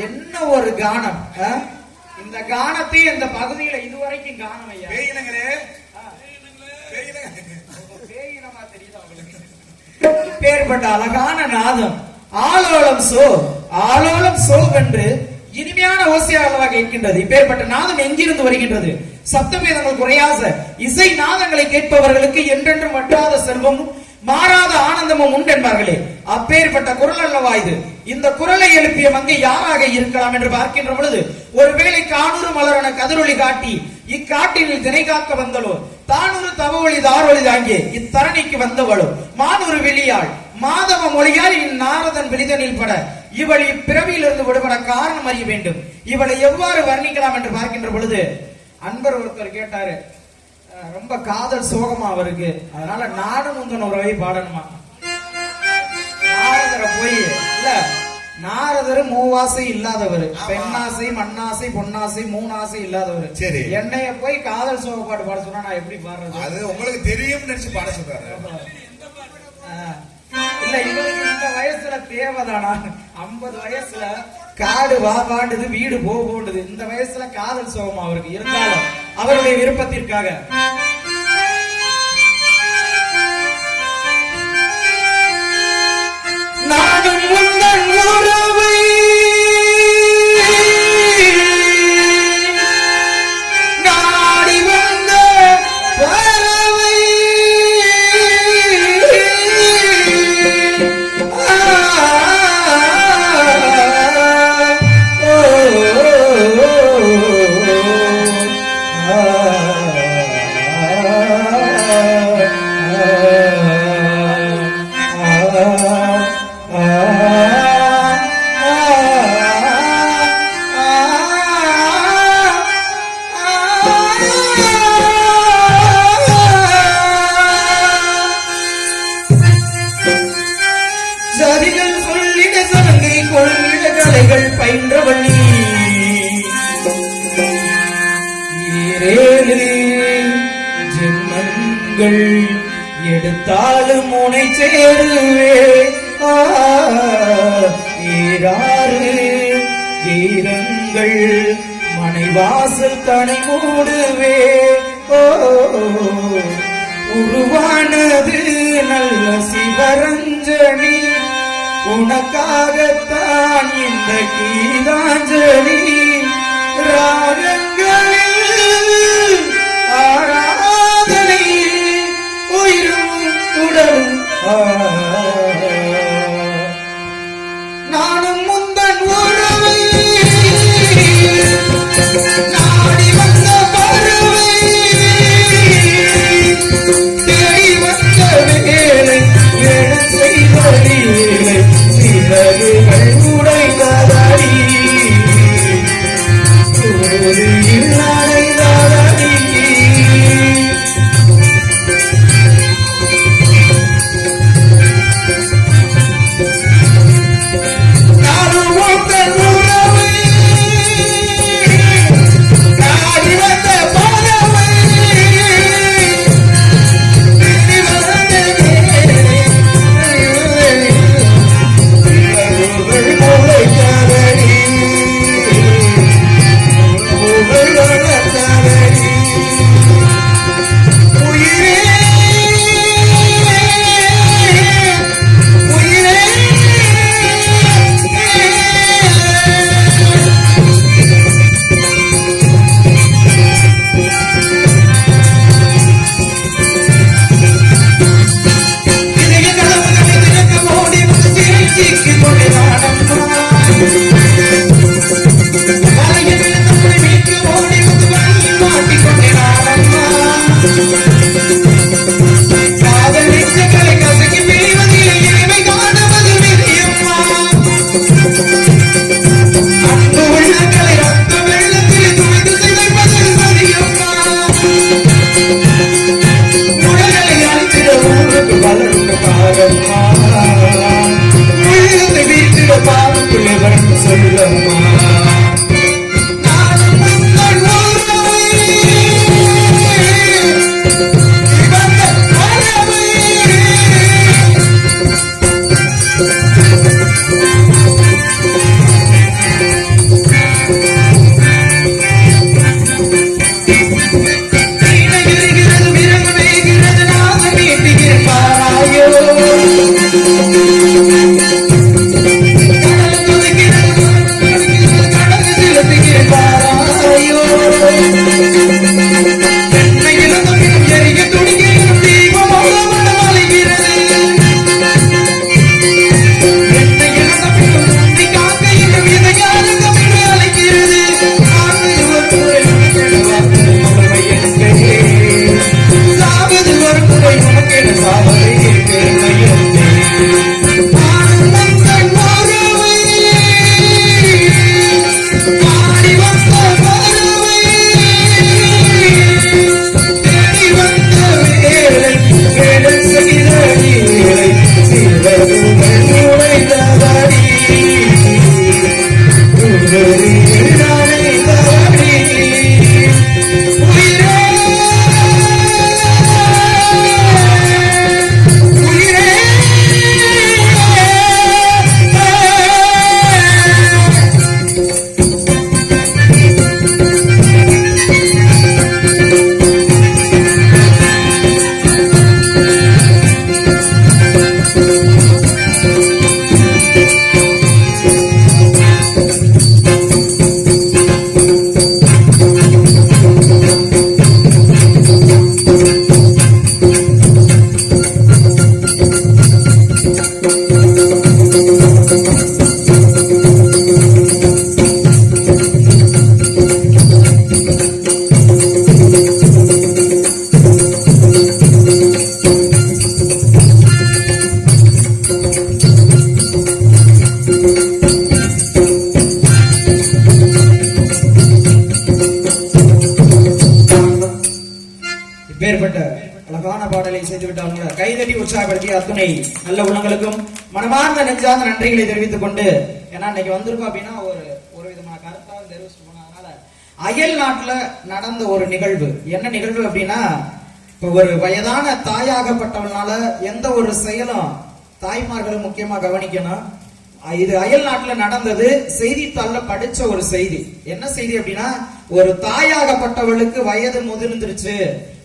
என்ன ஒரு கானம்! இந்த கானத்தை இந்த பகுதியில இதுவரைக்கும் காணம் ஐயா. பேர்பட்ட அழகான நாதம் ஆலோலம் சோ ஆலோலம் சோ என்று இனிமையான ஓசையாக கேட்கின்றது. இப்பேற்பட்ட நாதம் எங்கிருந்து வருகின்றது? சப்தமேதங்கள் குறையாத இசை நாதங்களை கேட்பவர்களுக்கு என்றென்றும் வற்றாத செல்வமும் மாறாத ஆனந்தமும் உண்டு என்பார்களே, அப்பேற்பட்ட குரல் அல்லவா இது? இந்த குரலை எழுப்பிய மங்கை யாராக இருக்கலாம் என்று பார்க்கின்ற பொழுது, ஒருவேளை காணூறு மலரன கதிரொளி காட்டி இக்காட்டினில் தினை காக்க வந்தளோ, தானூறு தவொளி தாரொளி தாங்கிய இத்தரணிக்கு வந்தவளோ, மானூறு வெளியாள் மாதவ மொழியால் இந்நாரதன் விழிதனில் பட இவள் இப்பிறவியிலிருந்து விடுபட காரணம் அறிய வேண்டும். இவளை எவ்வாறு வர்ணிக்கலாம் என்று பார்க்கின்ற பொழுது, அன்பர் ஒருத்தர் கேட்டாரு, ரொம்ப காதல் சோகமா அவருக்கு, அதனால நானும் முந்தன உறவை பாடணுமா? நாரதரை போய் இல்ல, நாரதர் மூவாசை இல்லாதவர், பெண்ணாசை மண்ணாசை பொன்னாசை மூணாசை இல்லாதவர். சரி, என்னைய போய் காதல் சோக பாட்டு பாட சொன்னா நான் எப்படி பாடுறது? அது உங்களுக்கு தெரியும் நினைச்சு பாட சொல்றாரு. இல்ல, இவருக்கு இந்த வயசுல தேவைதானா? 50 வயசுல காடு வாடுது, வீடு போகுது. இந்த வயசுல காதல் சோகமா அவருக்கு இருந்தாலும் அவருடைய விருப்பத்திற்காக நானும் உந்தன் உறவை நாடி வந்த பறவை எடுத்தாலும் முனை சேருவே ஈராறு ஈரங்கள் மனைவாசல் தனை மூடுவே உருவானது நல்ல சிவரஞ்சனி உனக்காகத்தான் இந்த கீதாஞ்சலி ராகங்களில் ஆராதனை உயிரும் உடலும் நானும் முந்தன் உறவை நாடி வந்த பறவை தேடி வந்த வேலை என செய்த வேலை சிறகுகள் உடைந்ததடி ஒரு அடைந்ததடி செய்து விட்டாங்க. கைதட்டி உற்சாகப்படுத்திய அத்துணை நல்ல உள்ளங்களுக்கும் மனமார்ந்த நெஞ்சார்ந்த நன்றிகளை தெரிவித்துக் கொண்டு, ஏன்னா இன்னைக்கு வந்திருக்கோம் அப்படின்னா ஒரு விதமான கருத்தாக தெரிவிச்சுட்டு போனோம். அதனால அயல் நாட்டுல நடந்த ஒரு நிகழ்வு, என்ன நிகழ்வு அப்படின்னா, இப்ப ஒரு வயதான தாயாகப்பட்டவனால எந்த ஒரு செயலும் தாய்மார்களும் முக்கியமா கவனிக்கணும். இது அயல் நாட்டுல நடந்தது. செய்தித்தாள்ல படிச்ச ஒரு செய்தி. என்ன செய்தி அப்படின்னா, ஒரு தாயாகப்பட்டவளுக்கு வயது முதிர்ந்துருச்சு,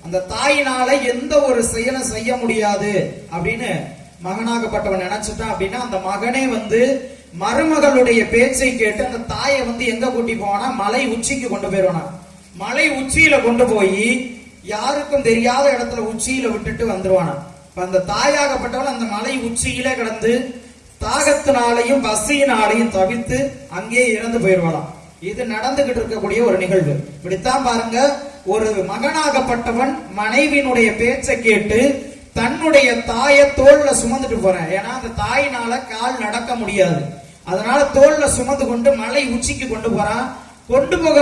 அந்த தாயினால எந்த ஒரு செயலும் செய்ய முடியாது அப்படின்னு மகனாகப்பட்டவன் நினைச்சிட்டான். அப்படின்னா அந்த மகனே மருமகளுடைய பேச்சை கேட்டு அந்த தாயை எங்க கூட்டி போவானா, மலை உச்சிக்கு கொண்டு போயிருவானா. மலை உச்சியில கொண்டு போய் யாருக்கும் தெரியாத இடத்துல உச்சியில விட்டுட்டு வந்துருவானா. அந்த தாயாகப்பட்டவன் அந்த மலை உச்சியில கிடந்து தாகத்தினாலையும் பசியினாலையும் தவித்து அங்கே இறந்து போயிடுவாளாம். இது நடந்துகிட்டு இருக்கக்கூடிய ஒரு நிகழ்வு. இப்படித்தான் பாருங்க, ஒரு மகனாகப்பட்டவன் மனைவியினுடைய பேச்சை கேட்டு தன்னுடைய தாயை தோல்ல சுமந்துட்டு போறேன். ஏன்னா அந்த தாயினால கால் நடக்க முடியாது, அதனால தோல்ல சுமந்து கொண்டு மலை உச்சிக்கு கொண்டு போறான். கொண்டு போக